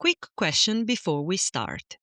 Quick question before we start.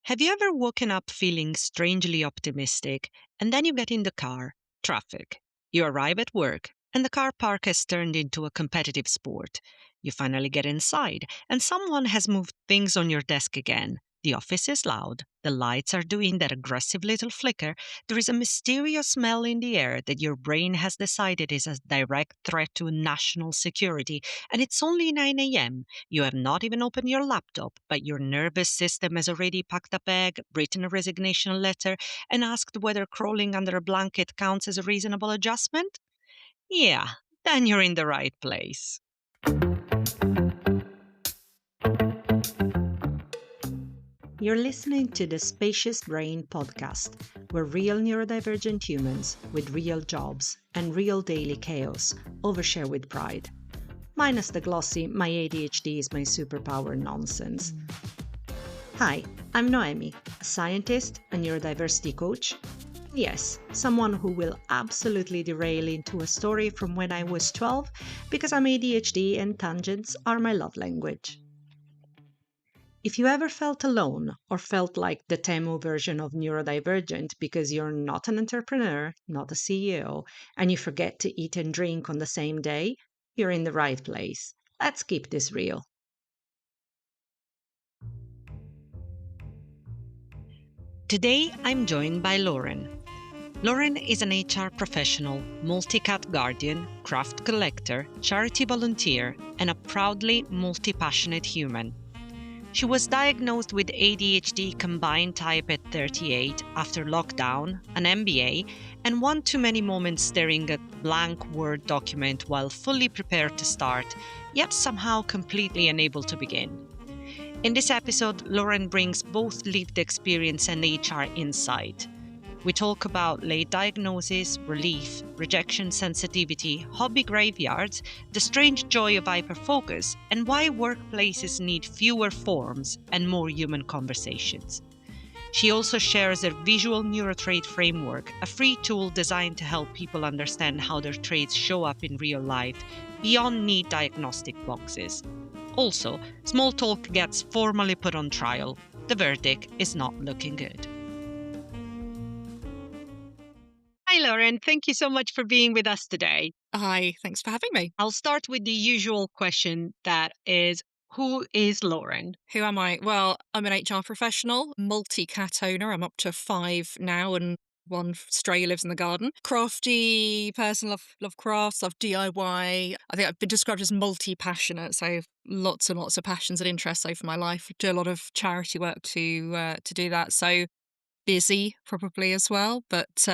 Have you ever woken up feeling strangely optimistic and then you get in the car, traffic, you arrive at work, and the car park has turned into a competitive sport? You finally get inside and someone has moved things on your desk again. The office is loud, the lights are doing that aggressive little flicker, there is a mysterious smell in the air that your brain has decided is a direct threat to national security, and it's only 9 a.m. You have not even opened your laptop, but your nervous system has already packed a bag, written a resignation letter, and asked whether crawling under a blanket counts as a reasonable adjustment? Yeah, then you're in the right place. You're listening to the Spacious Brain Podcast, where real neurodivergent humans with real jobs and real daily chaos overshare with pride. Minus the glossy, my ADHD is my superpower nonsense. Hi, I'm Noemi, a scientist, a neurodiversity coach. Yes, someone who will absolutely derail into a story from when I was 12 because I'm ADHD and tangents are my love language. If you ever felt alone or felt like the Temu version of neurodivergent because you're not an entrepreneur, not a CEO, and you forget to eat and drink on the same day, you're in the right place. Let's keep this real. Today, I'm joined by Lauren. Lauren is an HR professional, multi-cat guardian, craft collector, charity volunteer, and a proudly multi-passionate human. She was diagnosed with ADHD combined type at 38 after lockdown, an MBA, and one too many moments staring at blank Word document while fully prepared to start, yet somehow completely unable to begin. In this episode, Lauren brings both lived experience and HR insight. We talk about late diagnosis, relief, rejection sensitivity, hobby graveyards, the strange joy of hyperfocus, and why workplaces need fewer forms and more human conversations. She also shares her visual neurotrait framework, a free tool designed to help people understand how their traits show up in real life beyond neat diagnostic boxes. Also, small talk gets formally put on trial. The verdict is not looking good. Hi, Lauren. Thank you so much for being with us today. Hi, thanks for having me. I'll start with the usual question that is, who is Lauren? Who am I? Well, I'm an HR professional, multi-cat owner. I'm up to 5 now, and one stray lives in the garden. Crafty person, love crafts, love DIY. I think I've been described as multi-passionate, so lots and lots of passions and interests over my life. Do a lot of charity work to do that. So busy probably as well, but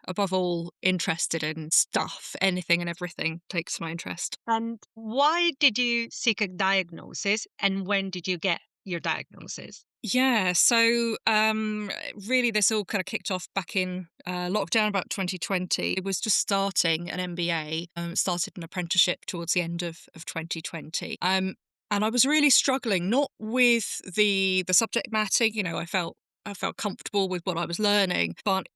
above all, interested in stuff. Anything and everything takes my interest. And why did you seek a diagnosis, and when did you get your diagnosis? Yeah, so really this all kind of kicked off back in lockdown about 2020. It was just starting an MBA, started an apprenticeship towards the end of 2020. And I was really struggling, not with the subject matter, I felt comfortable with what I was learning, but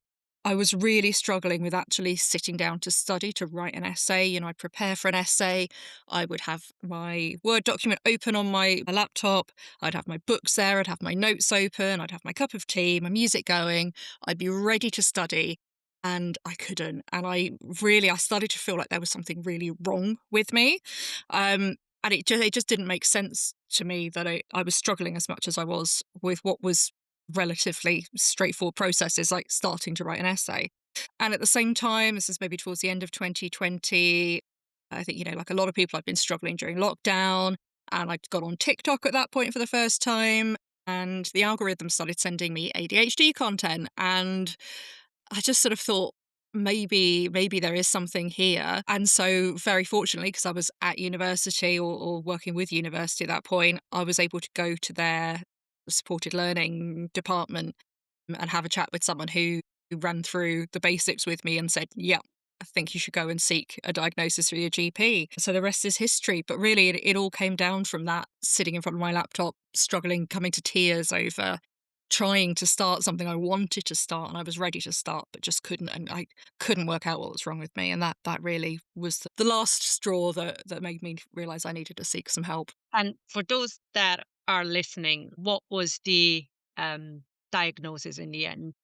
I was really struggling with actually sitting down to study, to write an essay. I'd prepare for an essay. I would have my Word document open on my laptop. I'd have my books there. I'd have my notes open. I'd have my cup of tea, my music going. I'd be ready to study. And I couldn't. And I started to feel like there was something really wrong with me. And it just didn't make sense to me that I was struggling as much as I was with what was relatively straightforward processes like starting to write an essay. And at the same time, this is maybe towards the end of 2020, I think, like a lot of people, I've been struggling during lockdown, and I got on TikTok at that point for the first time, and the algorithm started sending me ADHD content. And I just sort of thought, maybe there is something here. And so very fortunately, because I was at university or working with university at that point, I was able to go to their supported learning department and have a chat with someone who ran through the basics with me and said, yeah, I think you should go and seek a diagnosis through your GP. So the rest is history. But really, it all came down from that, sitting in front of my laptop, struggling, coming to tears over trying to start something I wanted to start and I was ready to start, but just couldn't. And I couldn't work out what was wrong with me. And that really was the last straw that made me realize I needed to seek some help. And for those that are listening, what was the diagnosis in the end?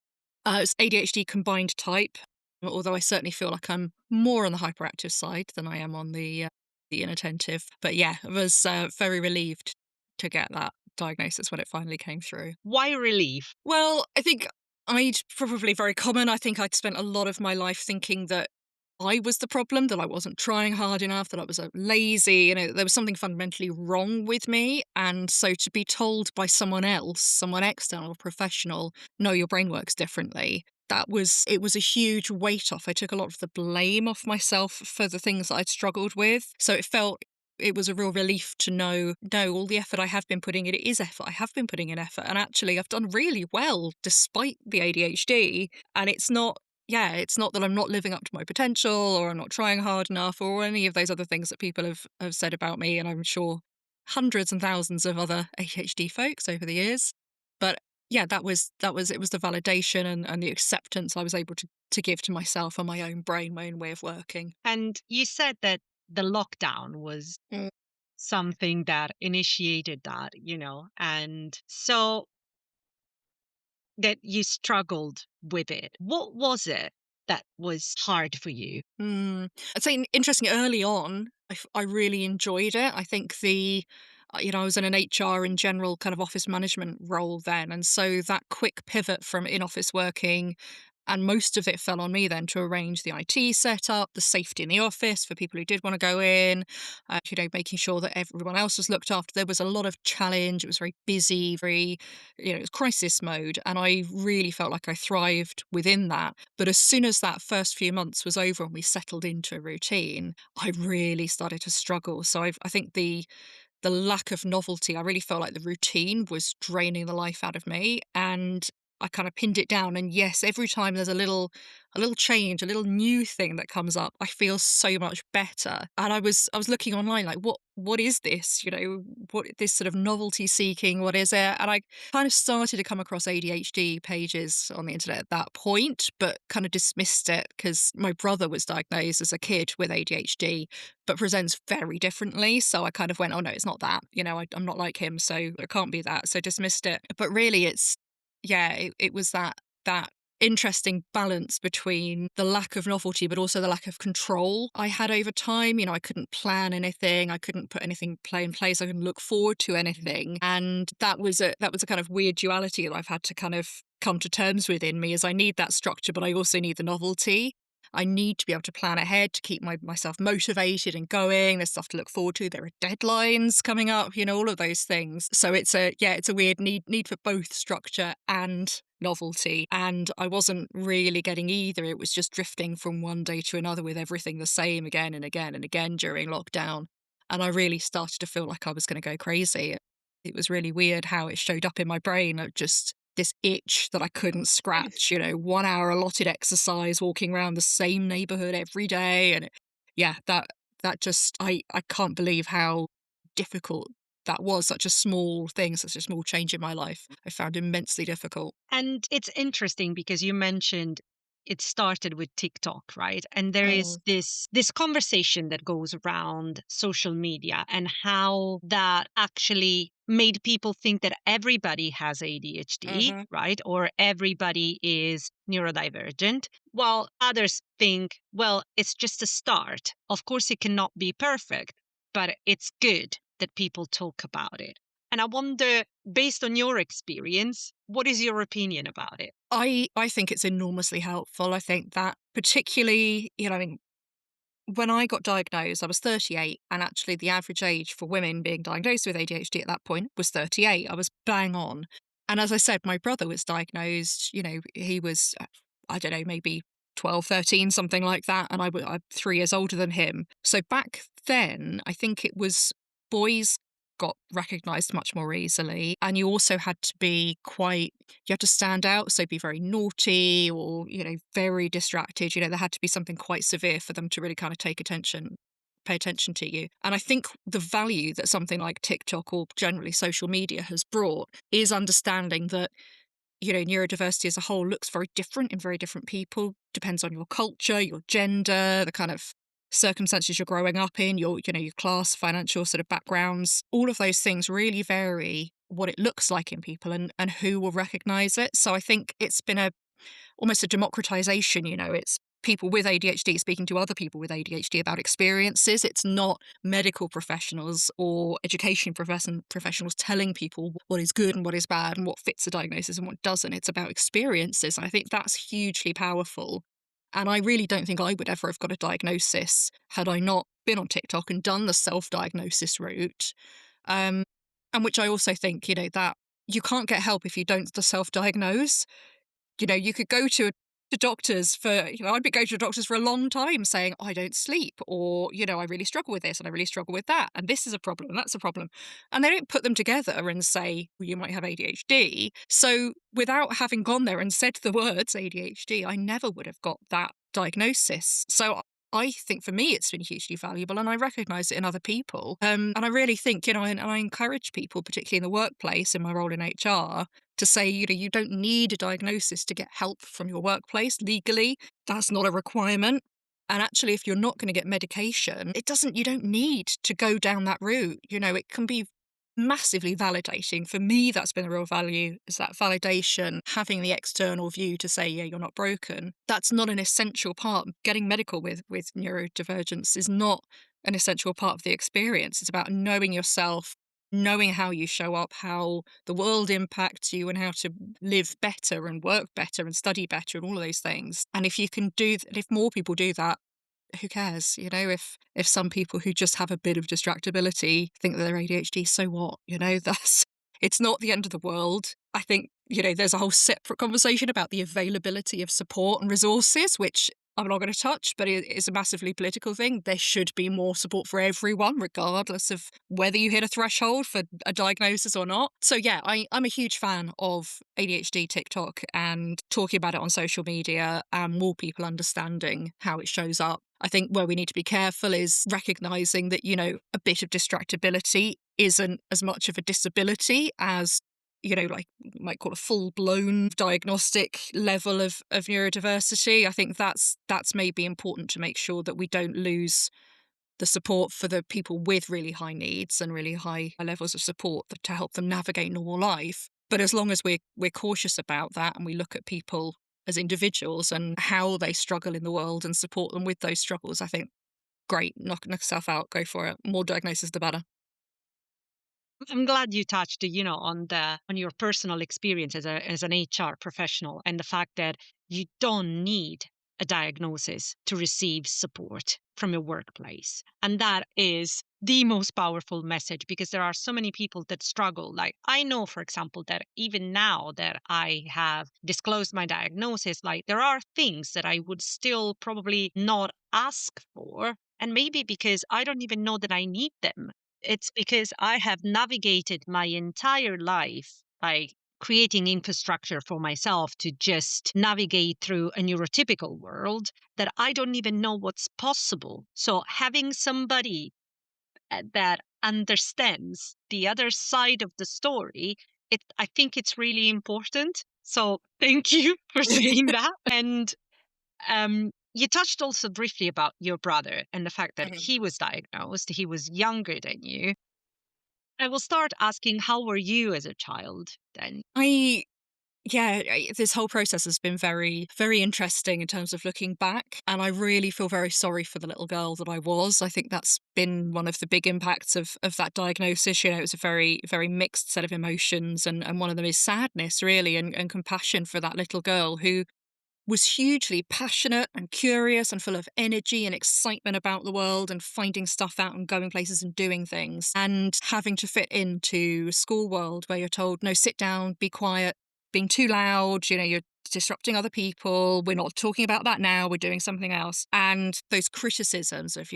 It's ADHD combined type, although I certainly feel like I'm more on the hyperactive side than I am on the inattentive. But yeah, I was very relieved to get that diagnosis when it finally came through. Why relief? Well, I think I'd probably very common. I think I'd spent a lot of my life thinking that I was the problem, that I wasn't trying hard enough, that I was lazy, there was something fundamentally wrong with me. And so to be told by someone else, someone external, professional, no, your brain works differently. It was a huge weight off. I took a lot of the blame off myself for the things that I'd struggled with. So it was a real relief to know, no, all the effort I have been putting in, it is effort. I have been putting in effort. And actually, I've done really well despite the ADHD. And it's not that I'm not living up to my potential or I'm not trying hard enough or any of those other things that people have said about me. And I'm sure hundreds and thousands of other ADHD folks over the years. But yeah, it was the validation and the acceptance I was able to give to myself and my own brain, my own way of working. And you said that the lockdown was something that initiated that, and so that you struggled with it. What was it that was hard for you? I'd say interesting early on, I really enjoyed it. I think I was in an HR in general kind of office management role then. And so that quick pivot from in office working, and most of it fell on me then to arrange the IT setup, the safety in the office for people who did want to go in, making sure that everyone else was looked after. There was a lot of challenge. It was very busy, it was crisis mode. And I really felt like I thrived within that. But as soon as that first few months was over and we settled into a routine, I really started to struggle. So I think the lack of novelty, I really felt like the routine was draining the life out of me, and I kind of pinned it down. And yes, every time there's a little change, a little new thing that comes up, I feel so much better. And I was looking online like what is this? What this sort of novelty seeking, what is it? And I kind of started to come across ADHD pages on the internet at that point, but kind of dismissed it because my brother was diagnosed as a kid with ADHD, but presents very differently. So I kind of went, oh no, it's not that. I'm not like him, so it can't be that. So dismissed it. But really, it was that interesting balance between the lack of novelty but also the lack of control I had over time. I couldn't plan anything, I couldn't put anything in place, I couldn't look forward to anything. And that was a kind of weird duality that I've had to kind of come to terms with in me, is I need that structure but I also need the novelty. I need to be able to plan ahead to keep myself motivated and going. There's stuff to look forward to. There are deadlines coming up, all of those things. So it's a weird need for both structure and novelty. And I wasn't really getting either. It was just drifting from one day to another with everything the same again and again and again during lockdown. And I really started to feel like I was going to go crazy. It was really weird how it showed up in my brain, just this itch that I couldn't scratch, 1 hour allotted exercise, walking around the same neighborhood every day. And that just, I can't believe how difficult that was. Such a small thing, such a small change in my life. I found immensely difficult. And it's interesting because you mentioned it started with TikTok, right? And there is this conversation that goes around social media and how that actually made people think that everybody has ADHD, Mm-hmm. right? Or everybody is neurodivergent, while others think, well, it's just a start. Of course, it cannot be perfect, but it's good that people talk about it. And I wonder, based on your experience, what is your opinion about it? I think it's enormously helpful. I think that particularly, when I got diagnosed, I was 38, and actually the average age for women being diagnosed with ADHD at that point was 38. I was bang on. And as I said, my brother was diagnosed, he was, I don't know, maybe 12, 13, something like that. And I'm 3 years older than him. So back then, I think it was boys got recognized much more easily. And you also had to you had to stand out. So be very naughty or, very distracted. There had to be something quite severe for them to really kind of pay attention to you. And I think the value that something like TikTok or generally social media has brought is understanding that neurodiversity as a whole looks very different in very different people. Depends on your culture, your gender, the kind of circumstances you're growing up in, your class, financial sort of backgrounds. All of those things really vary what it looks like in people and who will recognize it. So I think it's been almost a democratization. It's people with ADHD speaking to other people with ADHD about experiences. It's not medical professionals or education professionals telling people what is good and what is bad and what fits a diagnosis and what doesn't. It's about experiences. And I think that's hugely powerful. And I really don't think I would ever have got a diagnosis had I not been on TikTok and done the self-diagnosis route. And which I also think, that you can't get help if you don't self-diagnose. You could go to doctors for, I'd be going to doctors for a long time saying, I don't sleep, or, I really struggle with this and I really struggle with that. And this is a problem and that's a problem. And they don't put them together and say, well, you might have ADHD. So without having gone there and said the words ADHD, I never would have got that diagnosis. So I think for me, it's been hugely valuable and I recognise it in other people. And I really think, and I encourage people, particularly in the workplace, in my role in HR, to say, you don't need a diagnosis to get help from your workplace legally. That's not a requirement. And actually, if you're not going to get medication, you don't need to go down that route. It can be massively validating. For me, that's been a real value, is that validation, having the external view to say, yeah, you're not broken. That's not an essential part. Getting medical with neurodivergence is not an essential part of the experience. It's about knowing yourself, knowing how you show up, how the world impacts you, and how to live better and work better and study better and all of those things. And if you can if more people do that, who cares? If some people who just have a bit of distractibility think that they're ADHD, so what? It's not the end of the world. I think, there's a whole separate conversation about the availability of support and resources, which I'm not going to touch, but it is a massively political thing. There should be more support for everyone, regardless of whether you hit a threshold for a diagnosis or not. So yeah, I'm a huge fan of ADHD TikTok and talking about it on social media and more people understanding how it shows up. I think where we need to be careful is recognizing that, a bit of distractibility isn't as much of a disability as like you might call a full-blown diagnostic level of neurodiversity. I think that's maybe important to make sure that we don't lose the support for the people with really high needs and really high levels of support to help them navigate normal life. But as long as we're cautious about that and we look at people as individuals and how they struggle in the world and support them with those struggles, I think, great, knock yourself out, go for it. More diagnosis, the better. I'm glad you touched, on your personal experience as an HR professional and the fact that you don't need a diagnosis to receive support from your workplace. And that is the most powerful message because there are so many people that struggle. Like I know, for example, that even now that I have disclosed my diagnosis, like there are things that I would still probably not ask for. And maybe because I don't even know that I need them. It's because I have navigated my entire life by creating infrastructure for myself to just navigate through a neurotypical world that I don't even know what's possible. So having somebody that understands the other side of the story, I think it's really important. So thank you for saying that. And you touched also briefly about your brother and the fact that he was diagnosed, he was younger than you. I will start asking, how were you as a child then? This whole process has been very, very interesting in terms of looking back. And I really feel very sorry for the little girl that I was. I think that's been one of the big impacts of that diagnosis. It was a very, very mixed set of emotions. And one of them is sadness, really, and compassion for that little girl who was hugely passionate and curious and full of energy and excitement about the world and finding stuff out and going places and doing things, and having to fit into a school world where you're told, no, sit down, be quiet, being too loud, you're disrupting other people. We're not talking about that now. We're doing something else. And those criticisms of,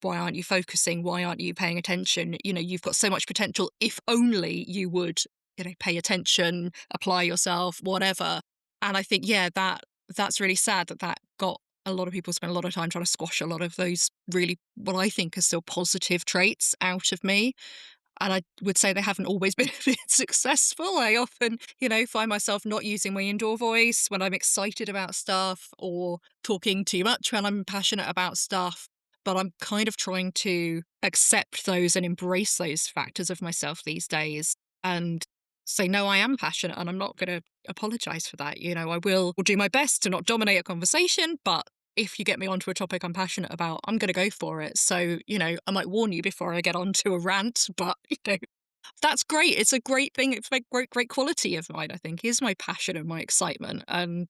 why aren't you focusing? Why aren't you paying attention? You've got so much potential. If only you would, pay attention, apply yourself, whatever. And I think, that's really sad that got a lot of people spend a lot of time trying to squash a lot of those really, what I think are still positive traits out of me. And I would say they haven't always been successful. I often, find myself not using my indoor voice when I'm excited about stuff or talking too much when I'm passionate about stuff. But I'm kind of trying to accept those and embrace those factors of myself these days and say, no, I am passionate and I'm not going to apologize for that. I will do my best to not dominate a conversation, but if you get me onto a topic I'm passionate about, I'm going to go for it. So, I might warn you before I get onto a rant, but, that's great. It's a great thing. It's a great quality of mine, I think, is my passion and my excitement. And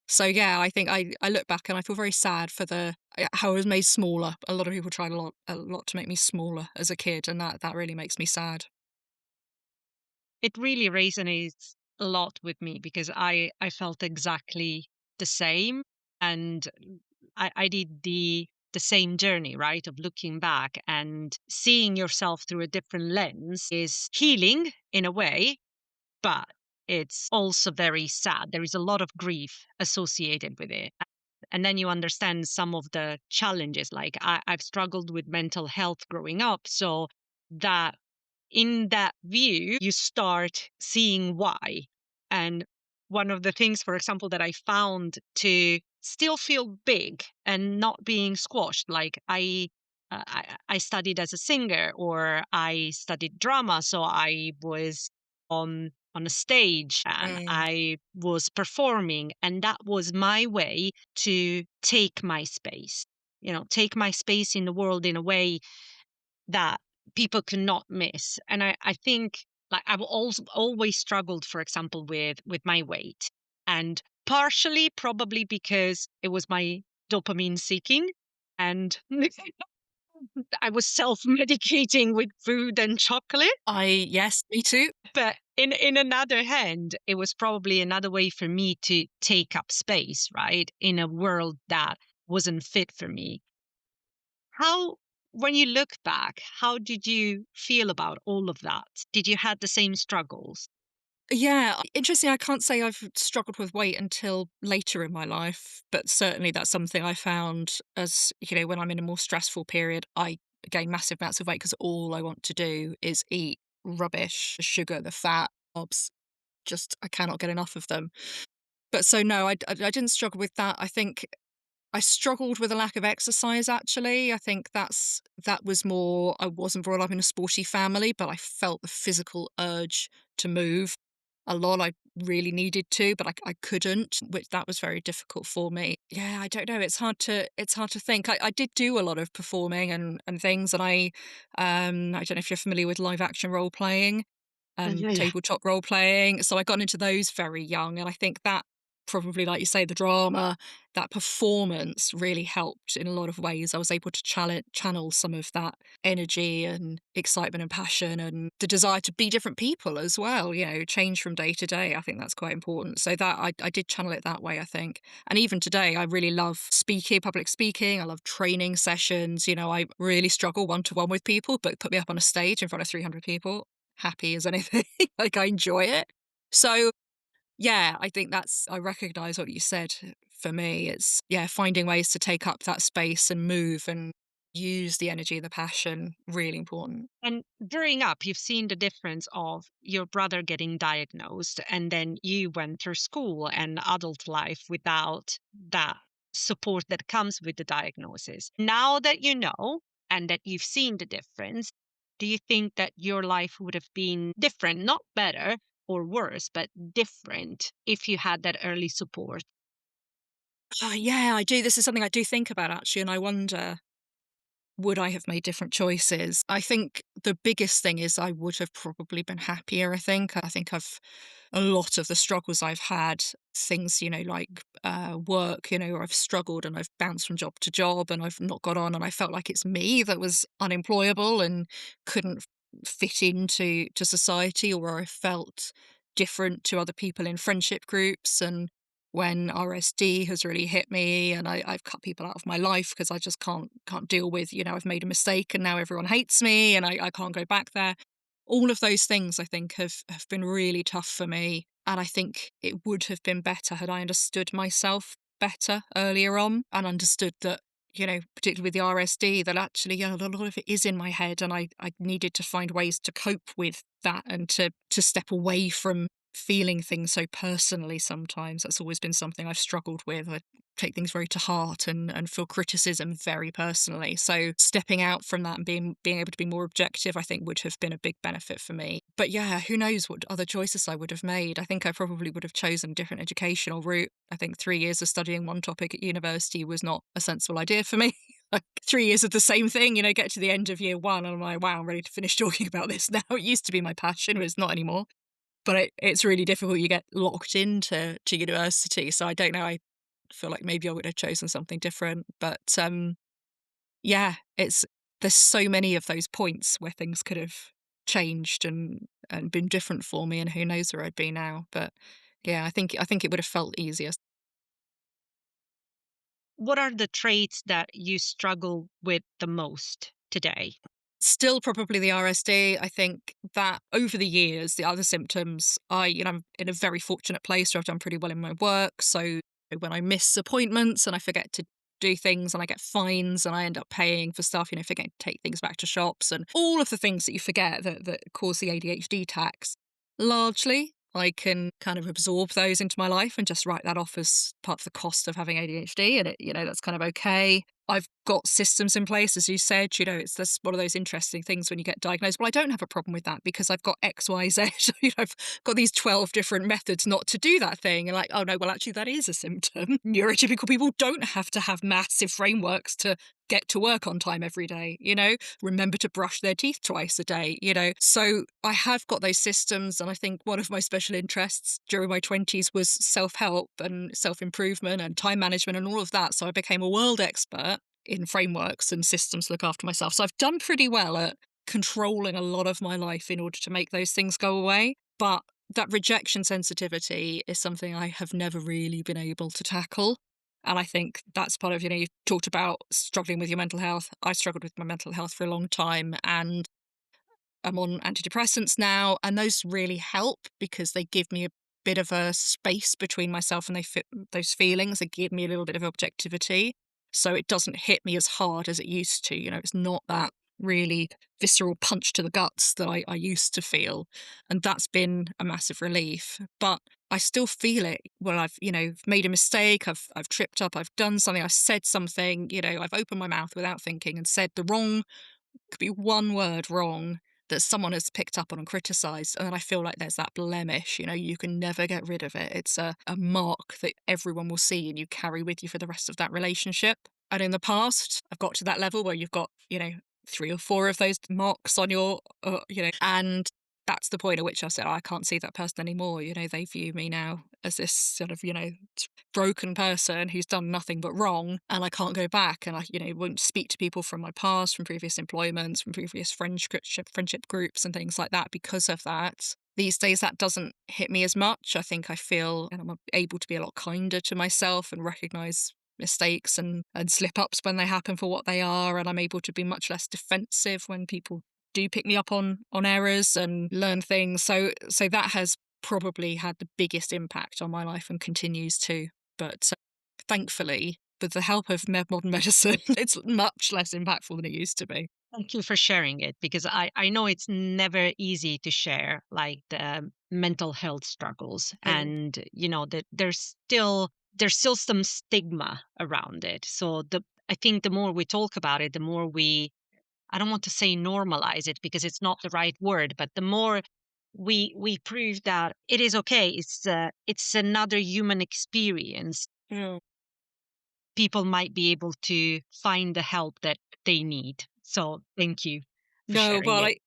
so, yeah, I think I look back and I feel very sad for how I was made smaller. A lot of people tried a lot to make me smaller as a kid, and that really makes me sad. It really resonates a lot with me because I felt exactly the same, and I did the same journey, right? Of looking back and seeing yourself through a different lens is healing in a way, but it's also very sad. There is a lot of grief associated with it. And then you understand some of the challenges. Like I've struggled with mental health growing up. So that in that view, you start seeing why. And one of the things, for example, that I found to still feel big and not being squashed, like I studied as a singer or I studied drama, so I was on a stage and Mm. I was performing, and that was my way to take my space. Take my space in the world in a way that people cannot miss. And I think like I've also always struggled, for example, with my weight. And partially probably because it was my dopamine seeking and I was self-medicating with food and chocolate. Yes, me too. But in another hand, it was probably another way for me to take up space, right? In a world that wasn't fit for me. How, when you look back, how did you feel about all of that? Did you had the same struggles? Yeah, interesting. I can't say I've struggled with weight until later in my life, but certainly that's something I found as, when I'm in a more stressful period, I gain massive amounts of weight because all I want to do is eat rubbish, the sugar, the fat, carbs. Just, I cannot get enough of them. But so, no, I didn't struggle with that. I think I struggled with a lack of exercise, actually. I think that was more I wasn't brought up in a sporty family, but I felt the physical urge to move a lot. I really needed to, but I couldn't, which that was very difficult for me. Yeah, I don't know. It's hard to think. I did do a lot of performing and things, and I don't know if you're familiar with live action role playing and Yeah, yeah. tabletop role playing. So I got into those very young. And I think that probably, like you say, the drama, that performance really helped in a lot of ways. I was able to channel some of that energy and excitement and passion and the desire to be different people as well, change from day to day. I think that's quite important. So that I did channel it that way, I think. And even today, I really love speaking, public speaking. I love training sessions. I really struggle one to one with people, but put me up on a stage in front of 300 people, happy as anything. Like I enjoy it. So yeah, I think I recognize what you said. For me, it's, yeah, finding ways to take up that space and move and use the energy, the passion, really important. And growing up, you've seen the difference of your brother getting diagnosed, and then you went through school and adult life without that support that comes with the diagnosis. Now that you know and that you've seen the difference, do you think that your life would have been different, not better or worse, but different if you had that early support? Yeah, I do. This is something I do think about actually, and I wonder, would I have made different choices? I think the biggest thing is I would have probably been happier, I think. I think a lot of the struggles I've had, things, like work, where I've struggled and I've bounced from job to job and I've not got on and I felt like it's me that was unemployable and couldn't fit into society, or where I felt different to other people in friendship groups. And when RSD has really hit me and I've cut people out of my life because I just can't deal with, I've made a mistake and now everyone hates me and I can't go back there. All of those things I think have been really tough for me. And I think it would have been better had I understood myself better earlier on and understood that, particularly with the RSD, that actually, yeah, a lot of it is in my head, and I needed to find ways to cope with that and to step away from feeling things so personally sometimes. That's always been something I've struggled with. I take things very to heart and feel criticism very personally. So stepping out from that and being able to be more objective, I think would have been a big benefit for me. But yeah, who knows what other choices I would have made. I think I probably would have chosen a different educational route. I think 3 years of studying one topic at university was not a sensible idea for me. Like 3 years of the same thing, get to the end of year one and I'm like, wow, I'm ready to finish talking about this now. It used to be my passion, but it's not anymore. But it's really difficult. You get locked into university. So I don't know. I feel like maybe I would have chosen something different. But yeah, there's so many of those points where things could have changed and been different for me, and who knows where I'd be now. But yeah, I think it would have felt easier. What are the traits that you struggle with the most today? Still probably the RSD. I think that over the years, the other symptoms, I'm in a very fortunate place where I've done pretty well in my work. So when I miss appointments and I forget to do things and I get fines and I end up paying for stuff, forgetting to take things back to shops and all of the things that you forget that cause the ADHD tax, largely I can kind of absorb those into my life and just write that off as part of the cost of having ADHD. And that's kind of okay. I've got systems in place, as you said, it's that's one of those interesting things when you get diagnosed. Well, I don't have a problem with that because I've got X, Y, Z. I've got these 12 different methods not to do that thing. And like, oh no, well, actually that is a symptom. Neurotypical people don't have to have massive frameworks to get to work on time every day, remember to brush their teeth twice a day, So I have got those systems. And I think one of my special interests during my 20s was self-help and self-improvement and time management and all of that. So I became a world expert in frameworks and systems to look after myself. So I've done pretty well at controlling a lot of my life in order to make those things go away. But that rejection sensitivity is something I have never really been able to tackle. And I think that's part of, you talked about struggling with your mental health. I struggled with my mental health for a long time and I'm on antidepressants now. And those really help because they give me a bit of a space between myself and they fit those feelings. They give me a little bit of objectivity. So it doesn't hit me as hard as it used to. It's not that really visceral punch to the guts that I used to feel. And that's been a massive relief. But I still feel it when I've, made a mistake, I've tripped up, I've done something, I've said something, I've opened my mouth without thinking and said the wrong, could be one word wrong that someone has picked up on and criticised. And then I feel like there's that blemish, you can never get rid of it. It's a mark that everyone will see and you carry with you for the rest of that relationship. And in the past, I've got to that level where you've got, 3 or 4 of those marks on your, and that's the point at which I said, I can't see that person anymore. They view me now as this sort of, broken person who's done nothing but wrong and I can't go back. And I, won't speak to people from my past, from previous employments, from previous friendship groups and things like that because of that. These days, that doesn't hit me as much. I think I feel and I'm able to be a lot kinder to myself and recognise mistakes and slip-ups when they happen for what they are. And I'm able to be much less defensive when people do pick me up on errors and learn things. So that has probably had the biggest impact on my life and continues to. But thankfully, with the help of modern medicine, it's much less impactful than it used to be. Thank you for sharing it because I know it's never easy to share like the mental health struggles and that there's still some stigma around it. So I think the more we talk about it, the more I don't want to say normalize it because it's not the right word, but the more we prove that it is okay. It's another human experience. Yeah. People might be able to find the help that they need. So thank you for No, sharing well, it.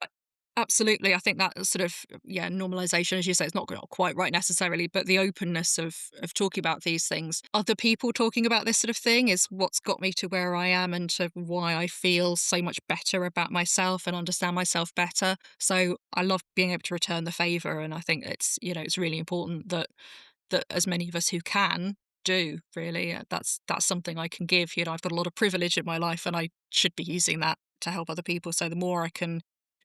absolutely. I think that sort of, normalization, as you say, it's not quite right necessarily, but the openness of talking about these things, other people talking about this sort of thing is what's got me to where I am and to why I feel so much better about myself and understand myself better. So I love being able to return the favor. And I think it's really important that as many of us who can do really. That's something I can give. I've got a lot of privilege in my life and I should be using that to help other people. So the more I can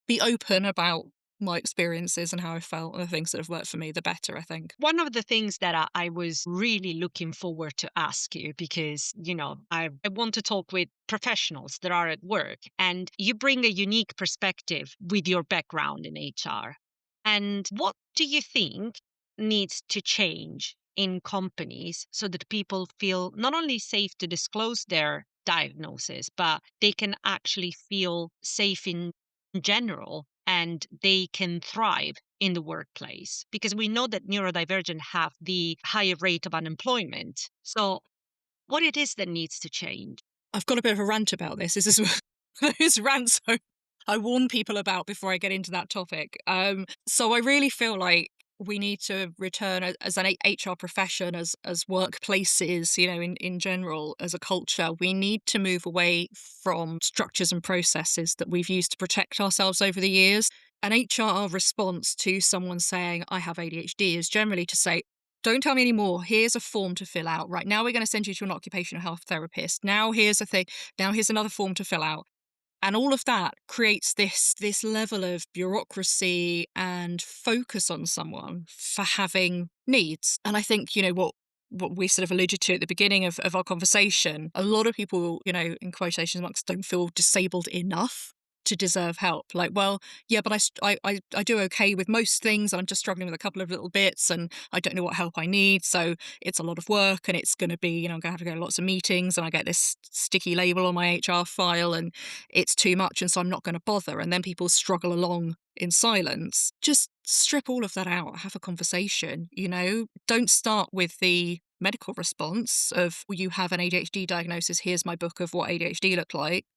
be open about my experiences and how I felt and the things that have worked for me, the better, I think. One of the things that I was really looking forward to ask you, because, I want to talk with professionals that are at work, and you bring a unique perspective with your background in HR. And what do you think needs to change in companies so that people feel not only safe to disclose their diagnosis, but they can actually feel safe in general and they can thrive in the workplace? Because we know that neurodivergent have the higher rate of unemployment. So what it is that needs to change? I've got a bit of a rant about this. This is one of those rants I warn people about before I get into that topic. So I really feel like we need to return as an HR profession, as workplaces, in general, as a culture, we need to move away from structures and processes that we've used to protect ourselves over the years. An HR response to someone saying, I have ADHD, is generally to say, don't tell me anymore. Here's a form to fill out. Right now, we're going to send you to an occupational health therapist. Now, here's a thing. Now, here's another form to fill out. And all of that creates this level of bureaucracy and focus on someone for having needs. And I think, what we sort of alluded to at the beginning of our conversation, a lot of people, in quotations marks, don't feel disabled enough to deserve help. Like, well, yeah, but I do okay with most things, and I'm just struggling with a couple of little bits, and I don't know what help I need. So it's a lot of work, and it's going to be, I'm going to have to go to lots of meetings, and I get this sticky label on my HR file, and it's too much, and so I'm not going to bother. And then people struggle along in silence. Just strip all of that out, have a conversation, Don't start with the medical response of, well, you have an ADHD diagnosis, here's my book of what ADHD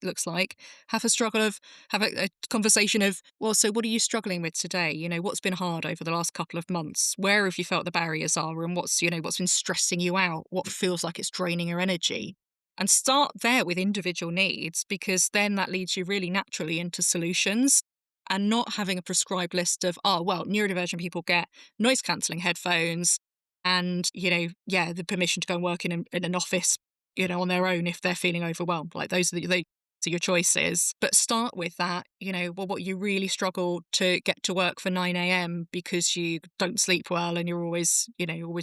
looks like. Have a conversation of, well, so what are you struggling with today? What's been hard over the last couple of months? Where have you felt the barriers are, and what's been stressing you out? What feels like it's draining your energy? And start there with individual needs, because then that leads you really naturally into solutions, and not having a prescribed list of, oh, well, neurodivergent people get noise cancelling headphones and, the permission to go and work in an office, on their own if they're feeling overwhelmed. Like, those are your choices. But start with that, well, what you really struggle to get to work for 9 a.m. because you don't sleep well and you're always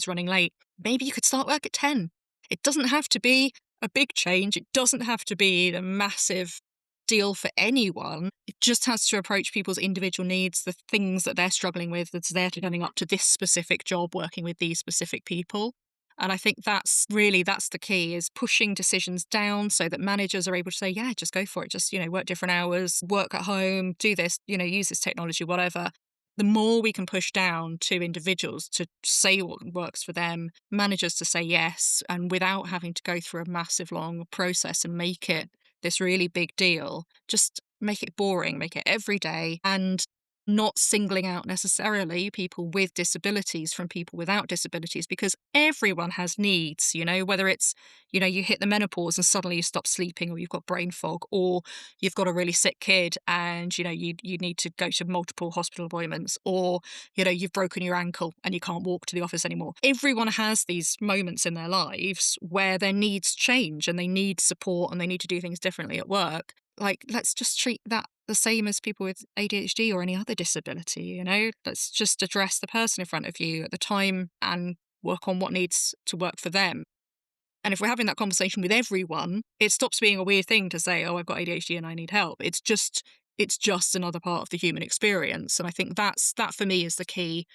running late. Maybe you could start work at 10. It doesn't have to be a big change. It doesn't have to be a massive deal for anyone. It just has to approach people's individual needs, the things that they're struggling with, that's they're turning up to this specific job, working with these specific people. And I think that's the key, is pushing decisions down so that managers are able to say, yeah, just go for it. Just, work different hours, work at home, do this, use this technology, whatever. The more we can push down to individuals to say what works for them, managers to say yes, and without having to go through a massive long process and make it this really big deal, just make it boring, make it every day, and not singling out necessarily people with disabilities from people without disabilities, because everyone has needs, whether it's, you hit the menopause and suddenly you stop sleeping, or you've got brain fog, or you've got a really sick kid and, you need to go to multiple hospital appointments, or, you've broken your ankle and you can't walk to the office anymore. Everyone has these moments in their lives where their needs change and they need support and they need to do things differently at work. Like, let's just treat that the same as people with ADHD or any other disability, Let's just address the person in front of you at the time and work on what needs to work for them. And if we're having that conversation with everyone, it stops being a weird thing to say, oh, I've got ADHD and I need help. It's just another part of the human experience. And I think that for me is the key.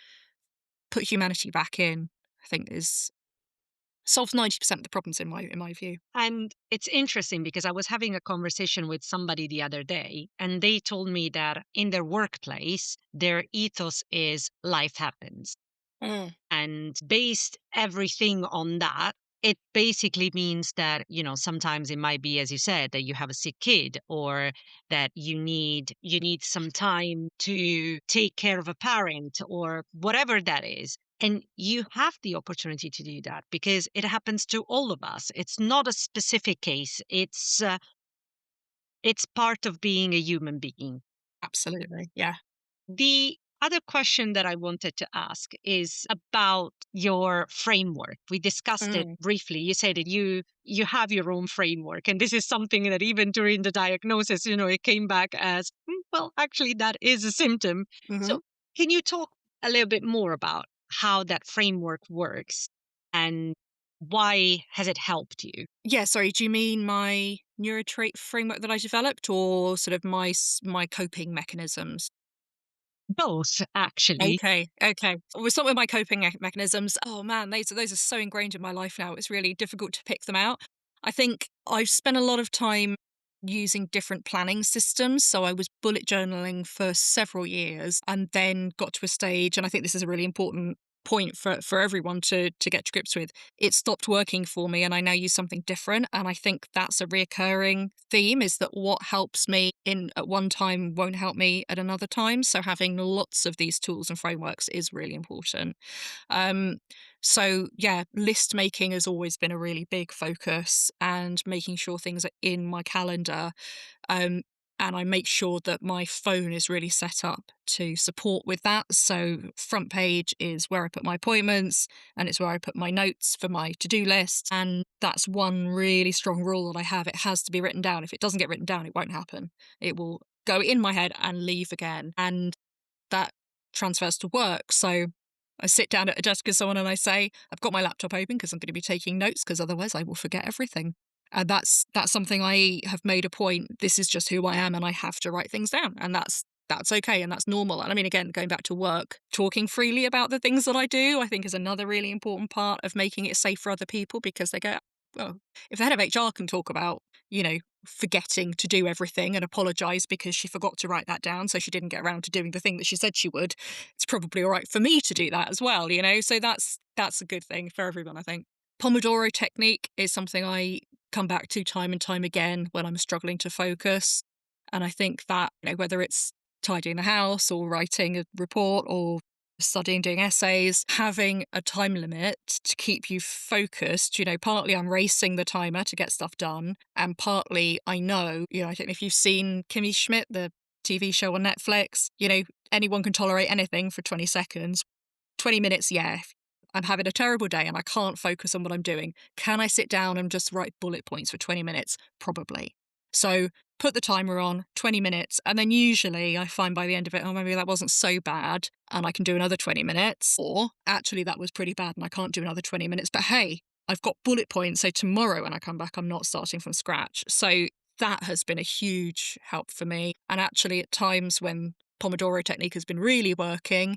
Put humanity back in, I think, solves 90% of the problems in my view. And it's interesting because I was having a conversation with somebody the other day, and they told me that in their workplace, their ethos is life happens. Mm. And based everything on that, it basically means that, sometimes it might be, as you said, that you have a sick kid, or that you need some time to take care of a parent, or whatever that is. And you have the opportunity to do that because it happens to all of us. It's not a specific case. It's part of being a human being. Absolutely. Yeah. The other question that I wanted to ask is about your framework. We discussed it Mm. briefly. You said that you have your own framework, and this is something that even during the diagnosis, it came back as Well, actually, that is a symptom. Hmm. So, can you talk a little bit more about how that framework works and why has it helped you? Yeah, sorry, do you mean my neurotrait framework that I developed or sort of my coping mechanisms? Both, actually. Okay, okay. We'll start with my coping mechanisms. Oh man, those are so ingrained in my life now. It's really difficult to pick them out. I think I've spent a lot of time using different planning systems. So I was bullet journaling for several years and then got to a stage, and I think this is a really important point for everyone to get to grips with. It stopped working for me and I now use something different. And I think that's a reoccurring theme, is that what helps me in at one time won't help me at another time. So having lots of these tools and frameworks is really important. Um, so yeah, list making has always been a really big focus, and making sure things are in my calendar. Um, and I make sure that my phone is really set up to support with that. So front page is where I put my appointments, and it's where I put my notes for my to-do list. And that's one really strong rule that I have. It has to be written down. If it doesn't get written down, it won't happen. It will go in my head and leave again. And that transfers to work. So I sit down at a desk with someone and I say, I've got my laptop open because I'm going to be taking notes, because otherwise I will forget everything. And that's something I have made a point. This is just who I am, and I have to write things down. And that's okay and that's normal. And I mean, again, going back to work, talking freely about the things that I do, I think is another really important part of making it safe for other people, because they go, well, if the head of HR can talk about, forgetting to do everything and apologize because she forgot to write that down, so she didn't get around to doing the thing that she said she would, it's probably all right for me to do that as well. So that's a good thing for everyone, I think. Pomodoro technique is something I come back to time and time again when I'm struggling to focus. And I think that, whether it's tidying the house or writing a report or studying, doing essays, having a time limit to keep you focused. Partly I'm racing the timer to get stuff done, and partly I know, I don't know if you've seen Kimmy Schmidt, the TV show on Netflix, anyone can tolerate anything for 20 seconds. 20 minutes, yeah. If I'm having a terrible day and I can't focus on what I'm doing, can I sit down and just write bullet points for 20 minutes? Probably. So put the timer on, 20 minutes, and then usually I find by the end of it, oh, maybe that wasn't so bad and I can do another 20 minutes. Or actually, that was pretty bad and I can't do another 20 minutes. But hey, I've got bullet points. So tomorrow when I come back, I'm not starting from scratch. So that has been a huge help for me. And actually, at times when Pomodoro technique has been really working,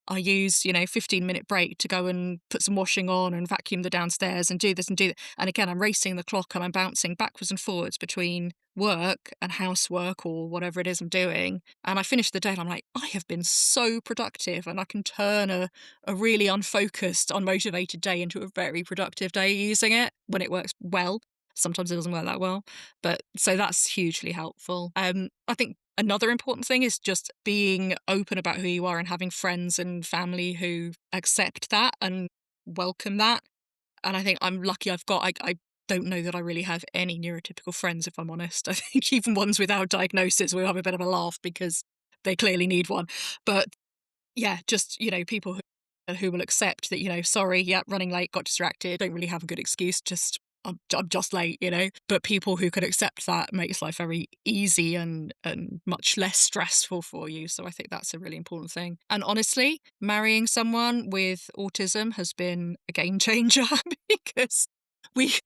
I use, 15-minute break to go and put some washing on and vacuum the downstairs and do this and do that. And again, I'm racing the clock and I'm bouncing backwards and forwards between work and housework or whatever it is I'm doing. And I finish the day and I'm like, I have been so productive, and I can turn a really unfocused, unmotivated day into a very productive day using it when it works well. Sometimes it doesn't work that well, but so that's hugely helpful. I think another important thing is just being open about who you are and having friends and family who accept that and welcome that. And I think I'm lucky I don't know that I really have any neurotypical friends, if I'm honest. I think even ones without diagnosis will have a bit of a laugh because they clearly need one. But yeah, just, people who will accept that, sorry, yeah, running late, got distracted, don't really have a good excuse, just I'm just late. But people who could accept that makes life very easy and much less stressful for you. So I think that's a really important thing. And honestly, marrying someone with autism has been a game changer because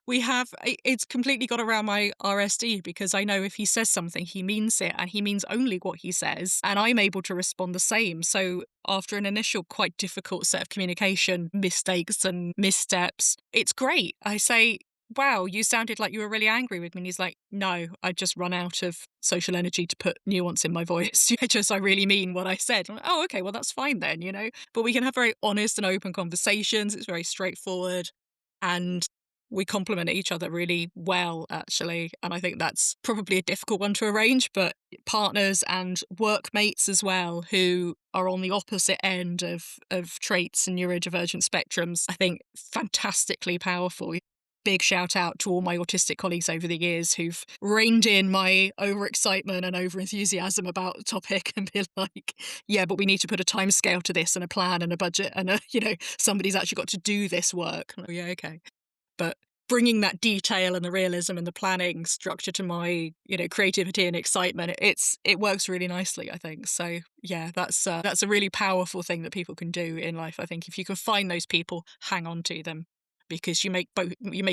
we have it's completely got around my RSD, because I know if he says something, he means it, and he means only what he says, and I'm able to respond the same. So after an initial quite difficult set of communication mistakes and missteps, it's great. I say, wow, you sounded like you were really angry with me. And he's like, no, I just run out of social energy to put nuance in my voice. I really mean what I said. I'm like, oh, okay, well, that's fine then. But we can have very honest and open conversations. It's very straightforward. And we complement each other really well, actually. And I think that's probably a difficult one to arrange, but partners and workmates as well, who are on the opposite end of traits and neurodivergent spectrums, I think fantastically powerful. Big shout out to all my autistic colleagues over the years who've reined in my overexcitement and overenthusiasm about the topic and been like, yeah, but we need to put a time scale to this and a plan and a budget and somebody's actually got to do this work. Like, yeah, okay. But bringing that detail and the realism and the planning structure to my, creativity and excitement, it works really nicely, I think. So yeah, that's a really powerful thing that people can do in life. I think if you can find those people, hang on to them, because you make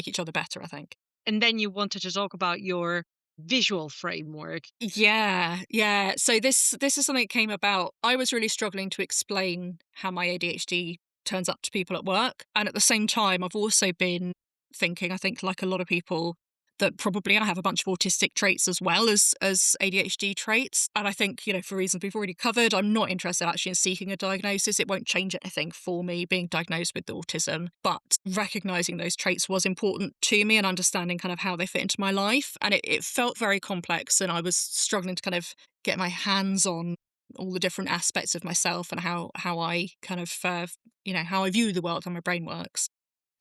each other better, I think. And then you wanted to talk about your visual framework. Yeah, yeah. So this is something that came about. I was really struggling to explain how my ADHD turns up to people at work. And at the same time, I've also been thinking, I think like a lot of people, that probably I have a bunch of autistic traits as well as ADHD traits. And I think, for reasons we've already covered, I'm not interested actually in seeking a diagnosis. It won't change anything for me being diagnosed with autism. But recognizing those traits was important to me and understanding kind of how they fit into my life. And it felt very complex. And I was struggling to kind of get my hands on all the different aspects of myself and how I kind of, how I view the world, how my brain works.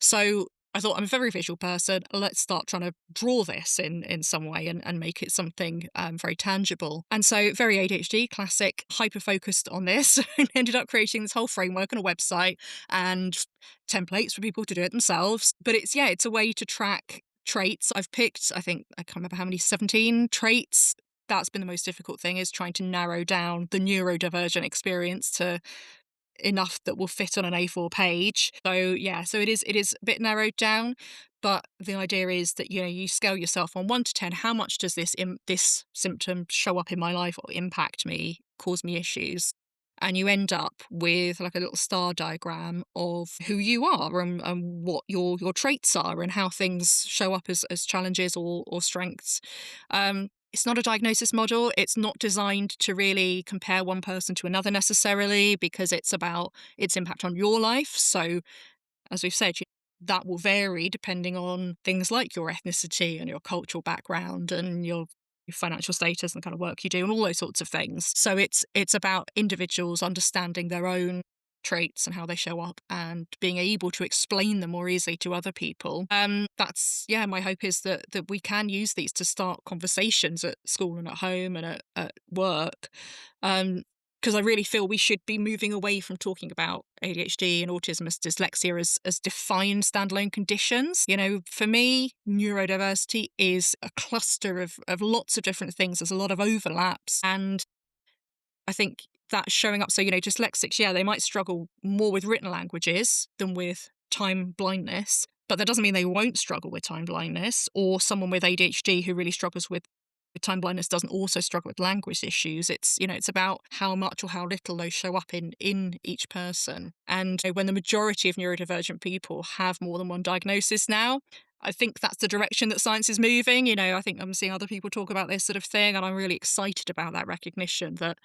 So I thought, I'm a very visual person. Let's start trying to draw this in some way and make it something very tangible. And so, very ADHD, classic, hyper focused on this, and ended up creating this whole framework and a website and templates for people to do it themselves. But it's a way to track traits. I've picked, I think, I can't remember how many, 17 traits. That's been the most difficult thing, is trying to narrow down the neurodivergent experience to enough that will fit on an A4 page. So yeah, so it is a bit narrowed down, but the idea is that you scale yourself on 1 to 10. How much does this symptom show up in my life or impact me, cause me issues? And you end up with like a little star diagram of who you are and what your traits are and how things show up as challenges or strengths. It's not a diagnosis model. It's not designed to really compare one person to another necessarily, because it's about its impact on your life. So, as we've said, that will vary depending on things like your ethnicity and your cultural background and your financial status and the kind of work you do and all those sorts of things. So it's about individuals understanding their own traits and how they show up and being able to explain them more easily to other people. My hope is that we can use these to start conversations at school and at home and at work. Because I really feel we should be moving away from talking about ADHD and autism as dyslexia as defined standalone conditions. For me, neurodiversity is a cluster of lots of different things. There's a lot of overlaps. And I think that showing up. So, dyslexics, yeah, they might struggle more with written languages than with time blindness, but that doesn't mean they won't struggle with time blindness. Or someone with ADHD who really struggles with time blindness doesn't also struggle with language issues. It's about how much or how little those show up in each person. And when the majority of neurodivergent people have more than one diagnosis now, I think that's the direction that science is moving. I think I'm seeing other people talk about this sort of thing, and I'm really excited about that recognition that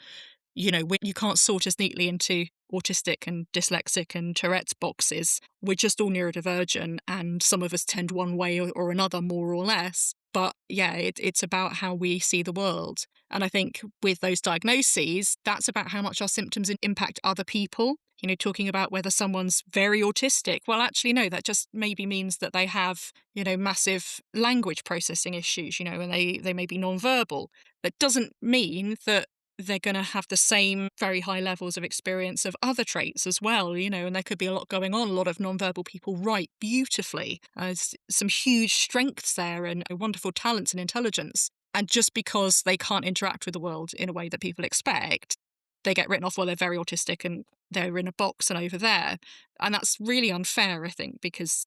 when you can't sort us neatly into autistic and dyslexic and Tourette's boxes. We're just all neurodivergent, and some of us tend one way or another, more or less. But yeah, it's about how we see the world. And I think with those diagnoses, that's about how much our symptoms impact other people. Talking about whether someone's very autistic. Well, actually, no, that just maybe means that they have, massive language processing issues, and they may be nonverbal. That doesn't mean that they're going to have the same very high levels of experience of other traits as well, and there could be a lot going on. A lot of nonverbal people write beautifully. There's some huge strengths there and wonderful talents and intelligence. And just because they can't interact with the world in a way that people expect, they get written off, well, they're very autistic and they're in a box and over there. And that's really unfair, I think, because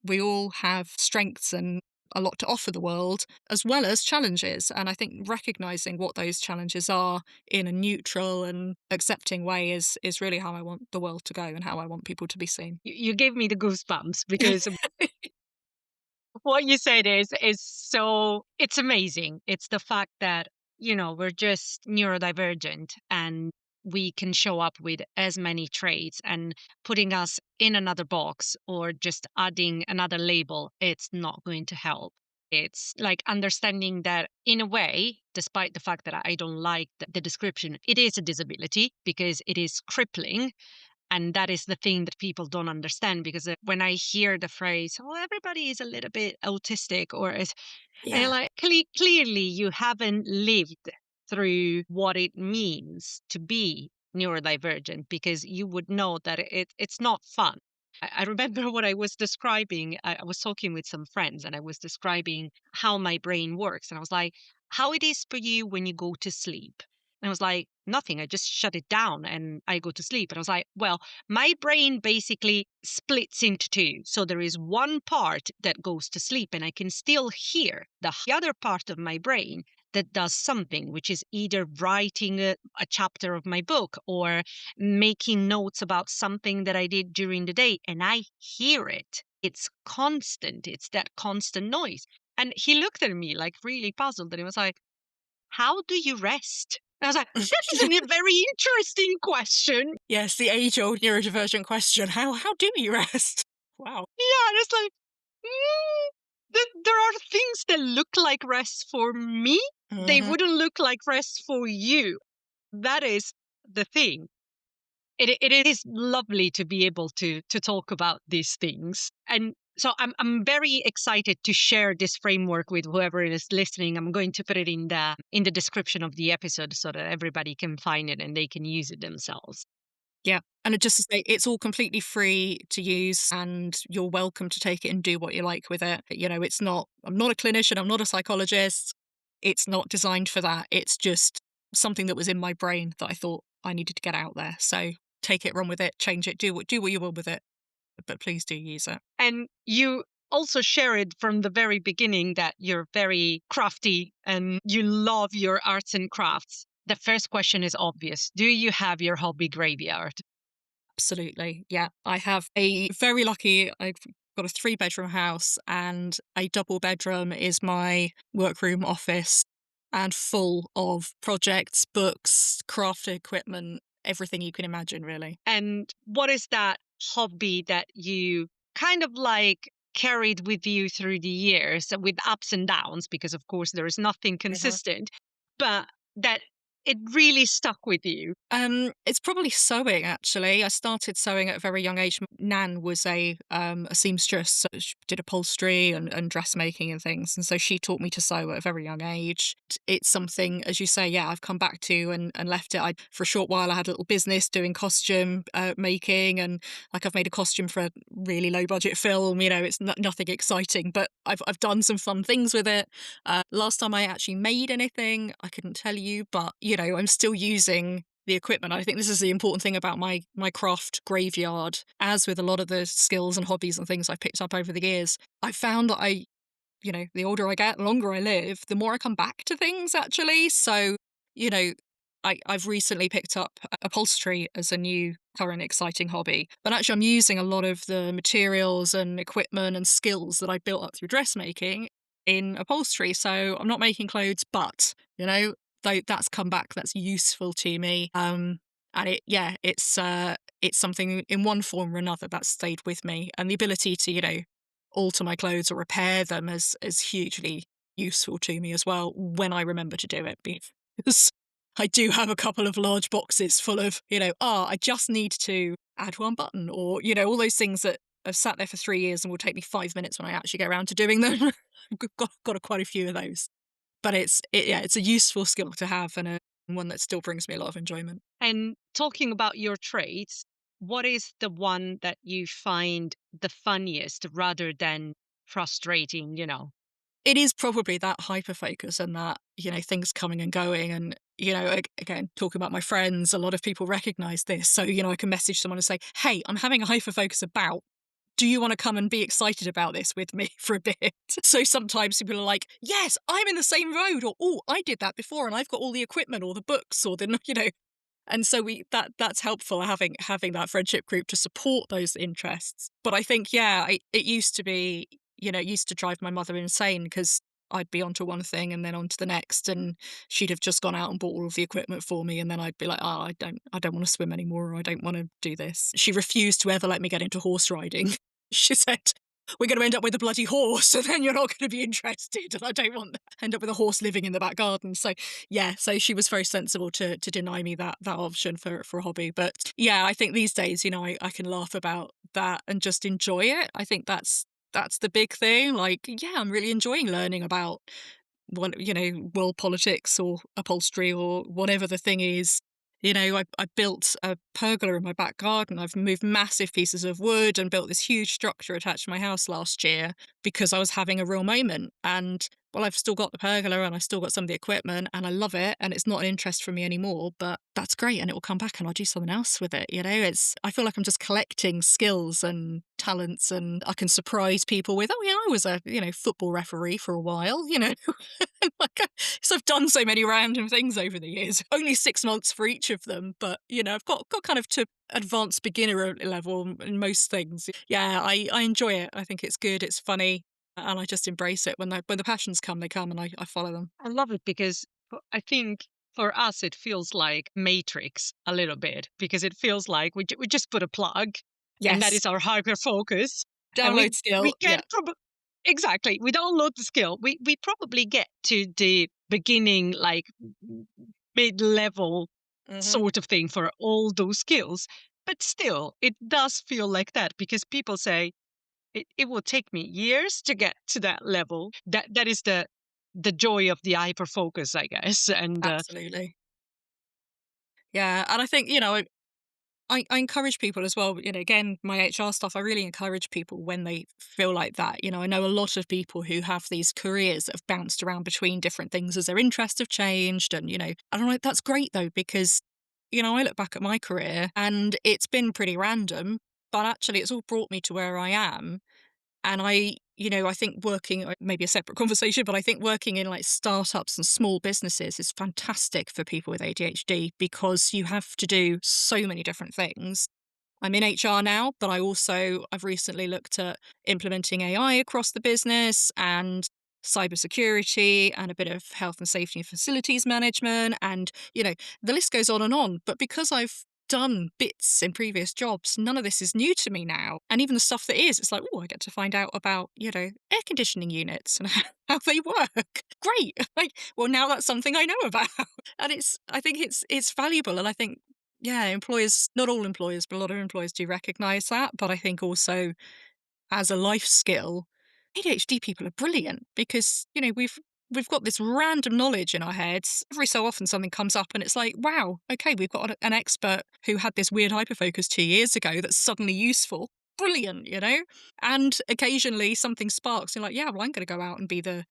we all have strengths and a lot to offer the world, as well as challenges. And I think recognizing what those challenges are in a neutral and accepting way is really how I want the world to go and how I want people to be seen. You gave me the goosebumps because what you said is so it's amazing. It's the fact that, we're just neurodivergent and we can show up with as many traits, and putting us in another box or just adding another label, it's not going to help. It's like understanding that in a way, despite the fact that I don't like the description, it is a disability because it is crippling. And that is the thing that people don't understand, because when I hear the phrase, oh, everybody is a little bit autistic, and you're Yeah. like, clearly you haven't lived through what it means to be neurodivergent, because you would know that it's not fun. I remember when I was describing, I was talking with some friends and I was describing how my brain works. And I was like, how it is for you when you go to sleep. And I was like, nothing. I just shut it down and I go to sleep. And I was like, well, my brain basically splits into two. So there is one part that goes to sleep and I can still hear the other part of my brain that does something, which is either writing a chapter of my book or making notes about something that I did during the day, and I hear it. It's constant. It's that constant noise. And he looked at me like really puzzled and he was like, how do you rest? And I was like, that is a very interesting question. Yes, the age-old neurodivergent question. How do you rest? Wow. Yeah, and it's like, there are things that look like rest for me. They Hmm. wouldn't look like rest for you. That is the thing. It is lovely to be able to talk about these things. And so I'm very excited to share this framework with whoever is listening. I'm going to put it in the description of the episode so that everybody can find it and they can use it themselves. Yeah. And just to say, it's all completely free to use and you're welcome to take it and do what you like with it. I'm not a clinician, I'm not a psychologist. It's not designed for that. It's just something that was in my brain that I thought I needed to get out there. So take it, run with it, change it, do what you will with it. But please do use it. And you also share it from the very beginning that you're very crafty and you love your arts and crafts. The first question is obvious. Do you have your hobby graveyard? Absolutely. Yeah. I have a very lucky, I've got a 3-bedroom house and a double bedroom is my workroom office and full of projects, books, craft equipment, everything you can imagine, really. And what is that hobby that you kind of like carried with you through the years with ups and downs? Because, of course, there is nothing consistent, but that it really stuck with you. It's probably sewing actually. I started sewing at a very young age. Nan was a seamstress, so she did upholstery and dressmaking and things, and so she taught me to sew at a very young age. It's something, as you say, yeah, I've come back to and left it. For a short while, I had a little business doing costume making, and like I've made a costume for a really low budget film. It's nothing exciting, but I've done some fun things with it. Last time I actually made anything, I couldn't tell you, but I'm still using the equipment. I think this is the important thing about my craft graveyard. As with a lot of the skills and hobbies and things I've picked up over the years, I found that the older I get, the longer I live, the more I come back to things actually. So, you know, I've recently picked up upholstery as a new current exciting hobby. But actually I'm using a lot of the materials and equipment and skills that I built up through dressmaking in upholstery. So I'm not making clothes, but, that's come back, that's useful to me. And it's something in one form or another that's stayed with me. And the ability to, alter my clothes or repair them is hugely useful to me as well when I remember to do it, because I do have a couple of large boxes full of, I just need to add one button or, all those things that have sat there for 3 years and will take me 5 minutes when I actually get around to doing them. I've got quite a few of those. But it's a useful skill to have and one that still brings me a lot of enjoyment. And talking about your traits, what is the one that you find the funniest rather than frustrating? It is probably that hyperfocus and that, things coming and going. And, again, talking about my friends, a lot of people recognize this. So, I can message someone and say, hey, I'm having a hyperfocus about. Do you want to come and be excited about this with me for a bit? So sometimes people are like, yes, I'm in the same road, or oh, I did that before and I've got all the equipment or the books or the, and so that's helpful having that friendship group to support those interests. But I think, yeah, it used to be, it used to drive my mother insane because I'd be onto one thing and then onto the next, and she'd have just gone out and bought all of the equipment for me, and then I'd be like, oh, I don't want to swim anymore, or I don't want to do this. She refused to ever let me get into horse riding. She said, we're going to end up with a bloody horse, and then you're not going to be interested, and I don't want to end up with a horse living in the back garden. So yeah, so she was very sensible to deny me that option for a hobby. But yeah, I think these days, I can laugh about that and just enjoy it. I think that's the big thing. Like, yeah, I'm really enjoying learning about world politics or upholstery or whatever the thing is. I built a pergola in my back garden. I've moved massive pieces of wood and built this huge structure attached to my house last year because I was having a real moment. And well, I've still got the pergola and I still got some of the equipment and I love it. And it's not an interest for me anymore, but that's great. And it will come back and I'll do something else with it. I feel like I'm just collecting skills and talents and I can surprise people with, oh yeah, I was a, football referee for a while, like, so I've done so many random things over the years, only 6 months for each of them. But, I've got kind of to advanced beginner level in most things. Yeah, I enjoy it. I think it's good. It's funny. And I just embrace it. When the passions come, they come and I follow them. I love it because I think for us it feels like Matrix a little bit because it feels like we just put a plug and that Yes. is our hyper focus and Download we skill. can Yeah. probably exactly we download the skill we probably get to the beginning like mid-level Hmm. sort of thing for all those skills, but still it does feel like that because people say it will take me years to get to that level. That is the joy of the hyper focus, I guess. And Absolutely. Yeah. And I think, I encourage people as well. Again, my HR stuff, I really encourage people when they feel like that. I know a lot of people who have these careers that have bounced around between different things as their interests have changed. And I'm like, that's great though, because, I look back at my career and it's been pretty random, but actually it's all brought me to where I am. And I think working, maybe a separate conversation, but I think working in like startups and small businesses is fantastic for people with ADHD because you have to do so many different things. I'm in HR now, but I've recently looked at implementing AI across the business and cybersecurity and a bit of health and safety and facilities management. And, the list goes on and on. But because I've done bits in previous jobs, none of this is new to me now. And even the stuff that is, it's like, oh, I get to find out about, air conditioning units and how they work. Great. Like, well, now that's something I know about. And I think it's valuable. And I think yeah, employers, not all employers, but a lot of employers do recognize that. But I think also as a life skill, ADHD people are brilliant because, we've got this random knowledge in our heads. Every so often something comes up and it's like, wow, okay, we've got an expert who had this weird hyperfocus 2 years ago that's suddenly useful. Brilliant. And occasionally something sparks. You're like, yeah, well, I'm going to go out and be the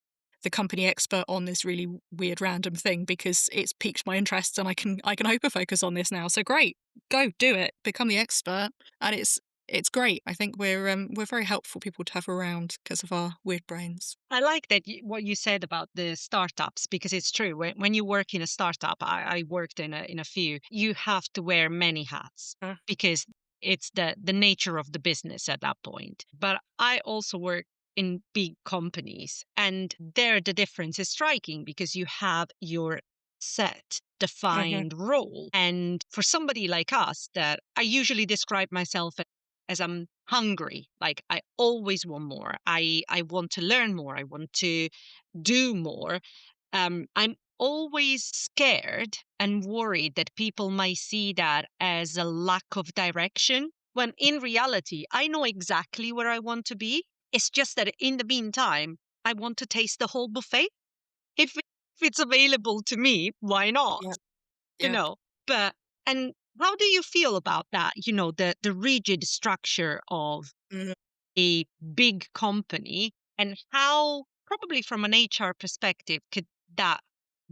company expert on this really weird random thing because it's piqued my interest and I can hyperfocus on this now. So great, go do it, become the expert, and it's great. I think we're very helpful people to have around because of our weird brains. I like that what you said about the startups because it's true. When you work in a startup, I worked in a few. You have to wear many hats Uh, because it's the nature of the business at that point. But I also work in big companies, and there the difference is striking because you have your set mhm. defined role. And for somebody like us, that I usually describe myself as I'm hungry. Like I always want more. I want to learn more. I want to do more. I'm always scared and worried that people might see that as a lack of direction, when in reality, I know exactly where I want to be. It's just that in the meantime, I want to taste the whole buffet. If it's available to me, why not? Yeah, You yeah. know, but and how do you feel about that? The rigid structure of Mhm. a big company and how probably from an HR perspective could that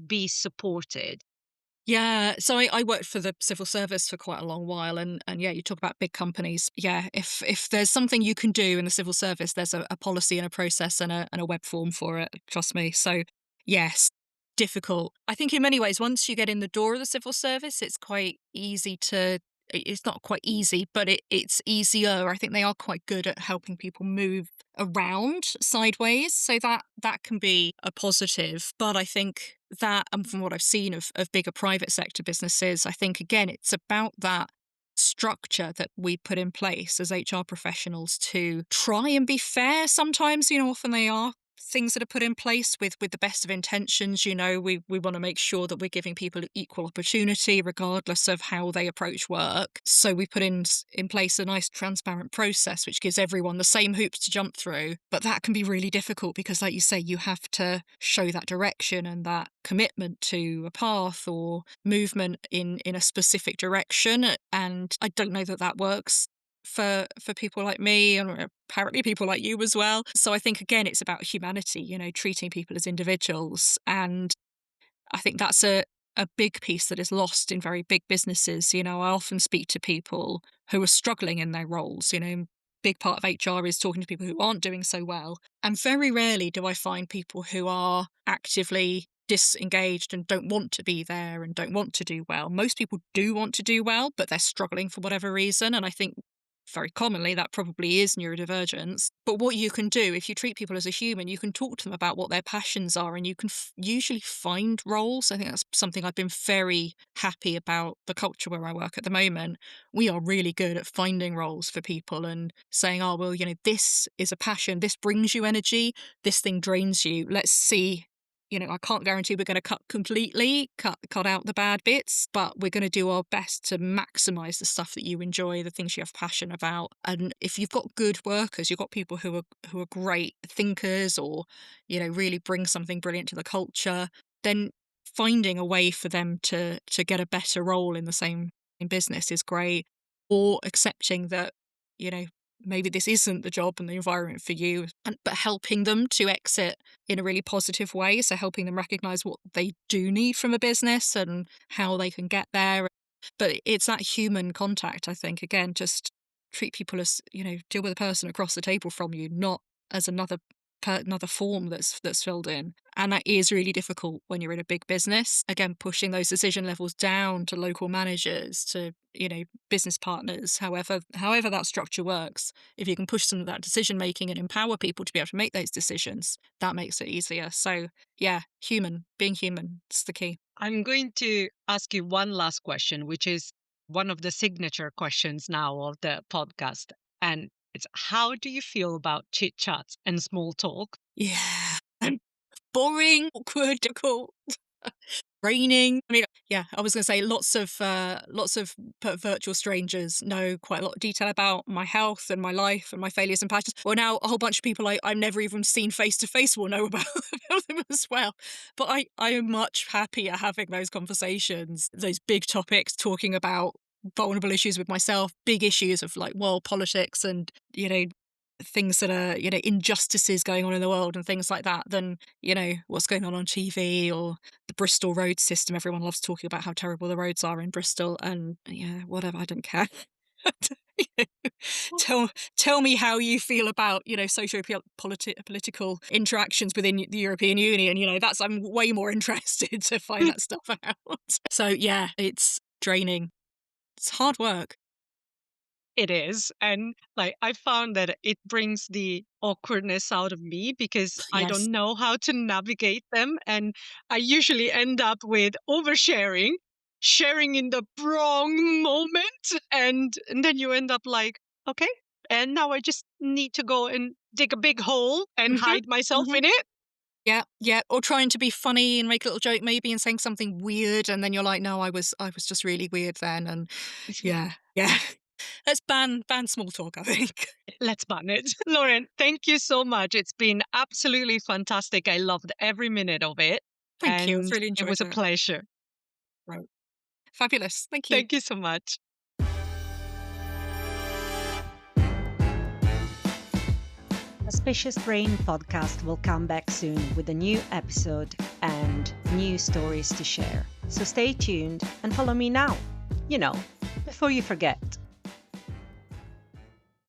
be supported? Yeah, so I worked for the civil service for quite a long while, and yeah, you talk about big companies. Yeah, if there's something you can do in the civil service, there's a policy and a process and a web form for it. Trust me. So yes, difficult. I think in many ways, once you get in the door of the civil service, it's quite easy to. It's not quite easy, but it's easier. I think they are quite good at helping people move around sideways, so that can be a positive. But I think that, and from what I've seen of bigger private sector businesses, I think again it's about that structure that we put in place as HR professionals to try and be fair. Sometimes, often they are things that are put in place with the best of intentions. We want to make sure that we're giving people equal opportunity regardless of how they approach work. So we put in place a nice transparent process which gives everyone the same hoops to jump through. But that can be really difficult because, like you say, you have to show that direction and that commitment to a path or movement in a specific direction. And I don't know that works for people like me, and apparently people like you as well. So I think, again, it's about humanity, treating people as individuals. And I think that's a big piece that is lost in very big businesses. I often speak to people who are struggling in their roles. Big part of HR is talking to people who aren't doing so well. And very rarely do I find people who are actively disengaged and don't want to be there and don't want to do well. Most people do want to do well, but they're struggling for whatever reason. And I think very commonly that probably is neurodivergence. But what you can do, if you treat people as a human, you can talk to them about what their passions are, and you can usually find roles. I think that's something I've been very happy about the culture where I work at the moment. We are really good at finding roles for people and saying, oh, well, this is a passion, this brings you energy, this thing drains you. Let's see. I can't guarantee we're going to cut out the bad bits, but we're going to do our best to maximise the stuff that you enjoy, the things you have passion about. And if you've got good workers, you've got people who are great thinkers or, really bring something brilliant to the culture, then finding a way for them to get a better role in the same business is great. Or accepting that, maybe this isn't the job and the environment for you, but helping them to exit in a really positive way. So helping them recognise what they do need from a business and how they can get there. But it's that human contact, I think. Again, just treat people as, deal with a person across the table from you, not as another form that's filled in. And that is really difficult when you're in a big business. Again, pushing those decision levels down to local managers, to business partners, however that structure works. If you can push some of that decision making and empower people to be able to make those decisions, that makes it easier. So yeah, being human is the key. I'm going to ask you one last question, which is one of the signature questions now of the podcast. And it's, how do you feel about chit chats and small talk? Yeah. Boring, awkward, difficult, draining. I mean, yeah, I was going to say lots of virtual strangers know quite a lot of detail about my health and my life and my failures and passions. Well, now a whole bunch of people I've never even seen face to face will know about them as well. But I am much happier having those conversations, those big topics, talking about vulnerable issues with myself, big issues of like world politics and, things that are, injustices going on in the world and things like that, than, what's going on TV or the Bristol road system. Everyone loves talking about how terrible the roads are in Bristol, and yeah, whatever, I don't care. Tell me how you feel about, socio-political interactions within the European Union. I'm way more interested to find that stuff out. So yeah, it's draining. It's hard work. It is. And like, I found that it brings the awkwardness out of me because I Yes. don't know how to navigate them. And I usually end up with oversharing, sharing in the wrong moment. And then you end up like, okay, and now I just need to go and dig a big hole and hide myself in it. Yeah. Or trying to be funny and make a little joke maybe and saying something weird, and then you're like, no, I was just really weird then. And yeah. Let's ban small talk, I think. Let's ban it. Lauren, thank you so much. It's been absolutely fantastic. I loved every minute of it. Thank you. I've And really it enjoyed was a it. pleasure. Right. Fabulous. Thank you. Thank you so much. The Spacious Brain Podcast will come back soon with a new episode and new stories to share. So stay tuned and follow me now, before you forget.